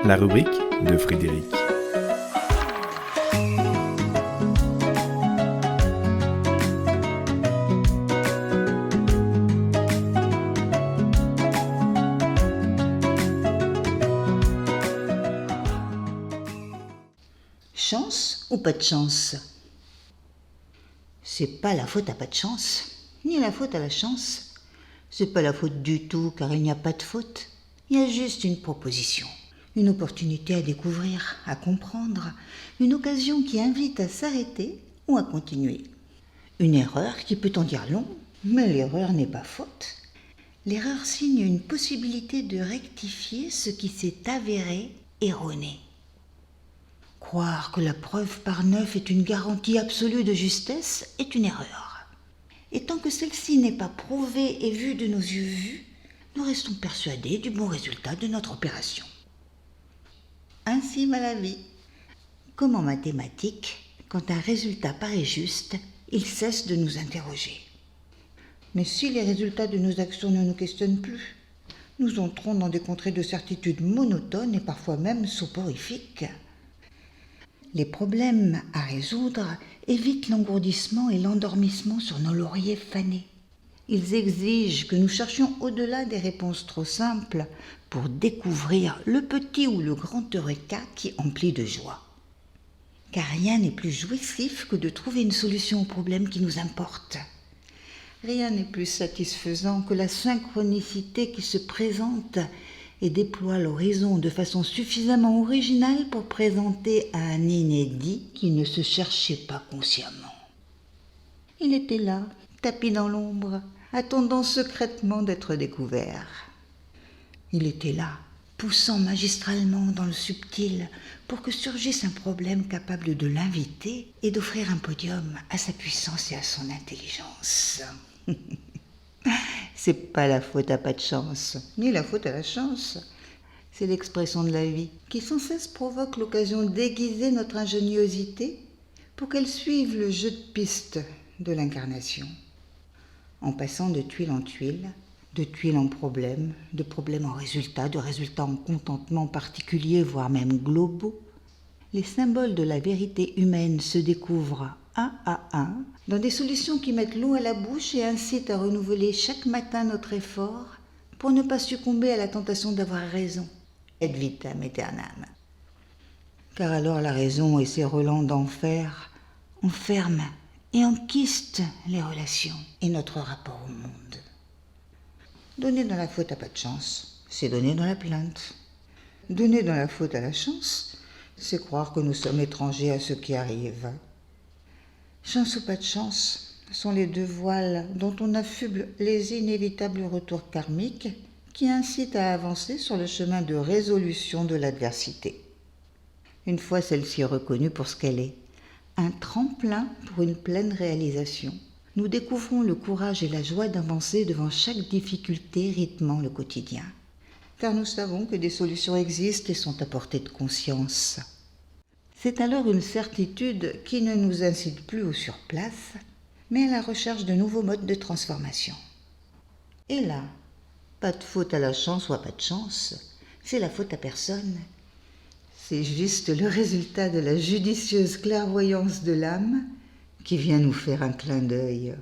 La rubrique de Frédéric. Chance ou pas de chance? C'est pas la faute à pas de chance, ni la faute à la chance. C'est pas la faute du tout, car il n'y a pas de faute. Il y a juste une proposition, une opportunité à découvrir, à comprendre, une occasion qui invite à s'arrêter ou à continuer. Une erreur qui peut en dire long, mais l'erreur n'est pas faute. L'erreur signe une possibilité de rectifier ce qui s'est avéré erroné. Croire que la preuve par 9 est une garantie absolue de justesse est une erreur. Et tant que celle-ci n'est pas prouvée et vue de nos yeux vus, nous restons persuadés du bon résultat de notre opération. Ainsi va la vie. Comme en mathématiques, quand un résultat paraît juste, il cesse de nous interroger. Mais si les résultats de nos actions ne nous questionnent plus, nous entrons dans des contrées de certitude monotones et parfois même soporifiques. Les problèmes à résoudre évitent l'engourdissement et l'endormissement sur nos lauriers fanés. Ils exigent que nous cherchions au-delà des réponses trop simples pour découvrir le petit ou le grand eureka qui emplit de joie. Car rien n'est plus jouissif que de trouver une solution au problème qui nous importe. Rien n'est plus satisfaisant que la synchronicité qui se présente et déploie l'horizon de façon suffisamment originale pour présenter un inédit qui ne se cherchait pas consciemment. Il était là, tapis dans l'ombre, attendant secrètement d'être découvert. Il était là, poussant magistralement dans le subtil pour que surgisse un problème capable de l'inviter et d'offrir un podium à sa puissance et à son intelligence. C'est pas la faute à pas de chance, ni la faute à la chance. C'est l'expression de la vie qui sans cesse provoque l'occasion d'aiguiser notre ingéniosité pour qu'elle suive le jeu de piste de l'incarnation. En passant de tuile en tuile, de tuile en problème, de problème en résultat, de résultat en contentement particulier, voire même globaux, les symboles de la vérité humaine se découvrent un à un, dans des solutions qui mettent l'eau à la bouche et incitent à renouveler chaque matin notre effort pour ne pas succomber à la tentation d'avoir raison, et vitam aeternam. Car alors la raison et ses relents d'enfer enferment et enquistent les relations et notre rapport au monde. Donner dans la faute à pas de chance, c'est donner dans la plainte. Donner dans la faute à la chance, c'est croire que nous sommes étrangers à ce qui arrive. Chance ou pas de chance sont les deux voiles dont on affuble les inévitables retours karmiques qui incitent à avancer sur le chemin de résolution de l'adversité. Une fois celle-ci reconnue pour ce qu'elle est, un tremplin pour une pleine réalisation, nous découvrons le courage et la joie d'avancer devant chaque difficulté rythmant le quotidien. Car nous savons que des solutions existent et sont à portée de conscience. C'est alors une certitude qui ne nous incite plus au surplace, mais à la recherche de nouveaux modes de transformation. Et là, pas de faute à la chance ou à pas de chance, c'est la faute à personne. C'est juste le résultat de la judicieuse clairvoyance de l'âme qui vient nous faire un clin d'œil.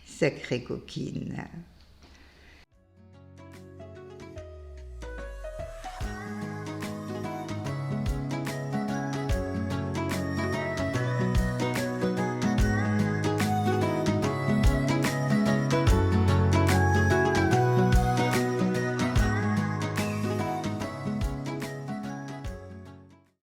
Sacrée coquine.